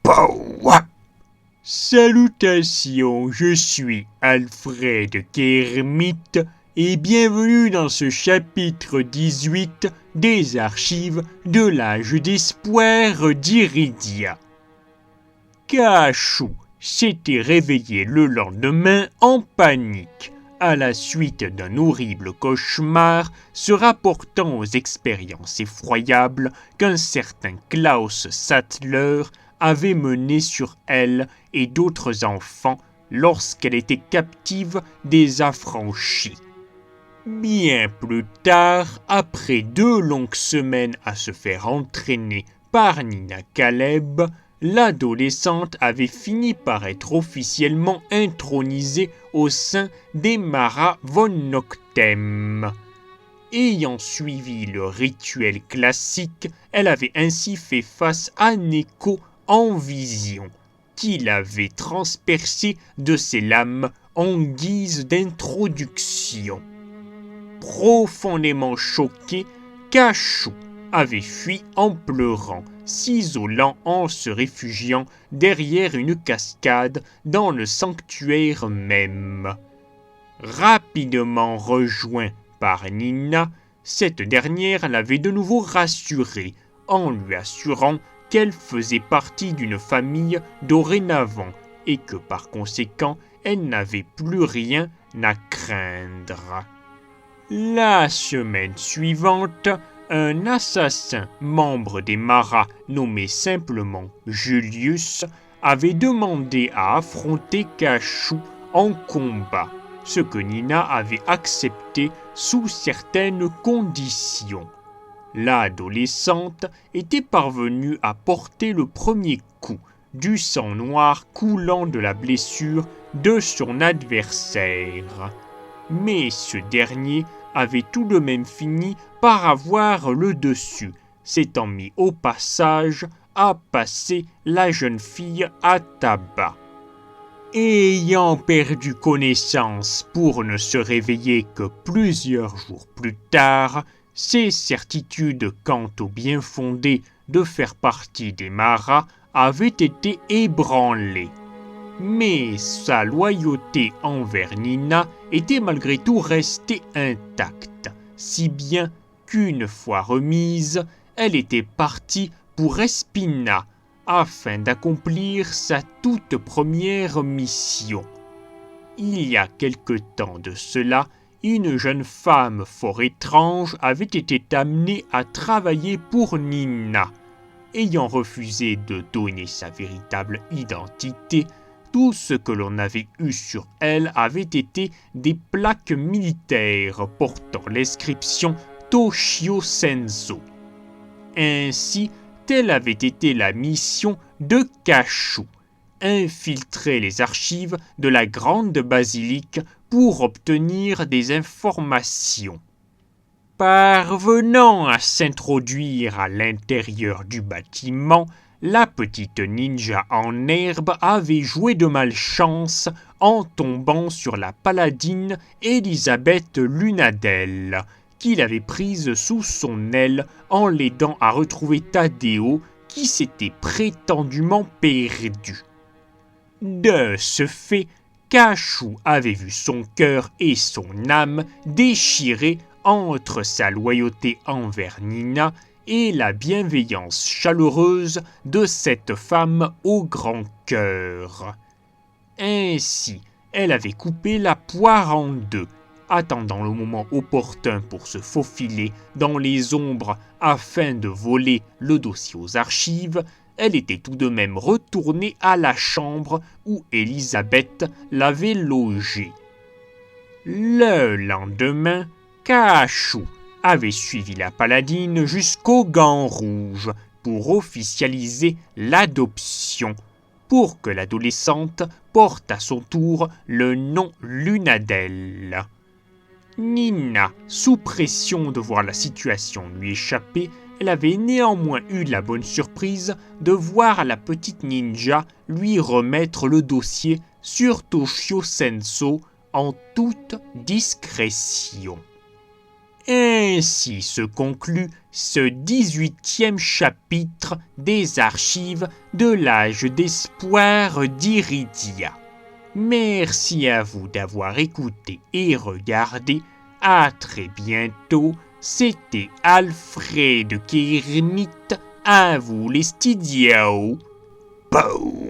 Pow! Salutations, je suis Alfred Kermit et bienvenue dans ce chapitre 18 des archives de l'âge d'espoir d'Iridia. Cachou s'était réveillé le lendemain en panique à la suite d'un horrible cauchemar se rapportant aux expériences effroyables qu'un certain Klaus Sattler avait menées sur elle et d'autres enfants lorsqu'elle était captive des affranchis. Bien plus tard, après 2 longues semaines à se faire entraîner par Nina Caleb, l'adolescente avait fini par être officiellement intronisée au sein des Mara von Noctem. Ayant suivi le rituel classique, elle avait ainsi fait face à Neko en vision, qui l'avait transpercée de ses lames en guise d'introduction. Profondément choqué, Cachou avait fui en pleurant, s'isolant en se réfugiant derrière une cascade dans le sanctuaire même. Rapidement rejoint par Nina, cette dernière l'avait de nouveau rassuré en lui assurant qu'elle faisait partie d'une famille dorénavant et que par conséquent elle n'avait plus rien à craindre. La semaine suivante, un assassin membre des Mara nommé simplement Julius avait demandé à affronter Cachou en combat, ce que Nina avait accepté sous certaines conditions. L'adolescente était parvenue à porter le premier coup, du sang noir coulant de la blessure de son adversaire. Mais ce dernier avait tout de même fini par avoir le dessus, s'étant mis au passage à passer la jeune fille à tabac. Ayant perdu connaissance pour ne se réveiller que plusieurs jours plus tard, ses certitudes quant au bien fondé de faire partie des Mara avaient été ébranlées. Mais sa loyauté envers Nina était malgré tout restée intacte, si bien qu'une fois remise, elle était partie pour Espina, afin d'accomplir sa toute première mission. Il y a quelque temps de cela, une jeune femme fort étrange avait été amenée à travailler pour Nina. Ayant refusé de donner sa véritable identité, tout ce que l'on avait eu sur elle avait été des plaques militaires portant l'inscription Toshio Senso. Ainsi, telle avait été la mission de Cachou, infiltrer les archives de la grande basilique pour obtenir des informations. Parvenant à s'introduire à l'intérieur du bâtiment, la petite ninja en herbe avait joué de malchance en tombant sur la paladine Elisabeth Lunadel, qu'il avait prise sous son aile en l'aidant à retrouver Tadeo, qui s'était prétendument perdu. De ce fait, Cachou avait vu son cœur et son âme déchirés entre sa loyauté envers Nina et la bienveillance chaleureuse de cette femme au grand cœur. Ainsi, elle avait coupé la poire en 2, attendant le moment opportun pour se faufiler dans les ombres afin de voler le dossier aux archives. Elle était tout de même retournée à la chambre où Elisabeth l'avait logée. Le lendemain, Cachou avait suivi la paladine jusqu'au Gant Rouge pour officialiser l'adoption, pour que l'adolescente porte à son tour le nom Lunadel. Nina, sous pression de voir la situation lui échapper, elle avait néanmoins eu la bonne surprise de voir la petite ninja lui remettre le dossier sur Toshio Senso en toute discrétion. Ainsi se conclut ce 18e chapitre des archives de l'âge d'espoir d'Iridia. Merci à vous d'avoir écouté et regardé. À très bientôt. C'était Alfred Kermit. À vous les studios. Pow!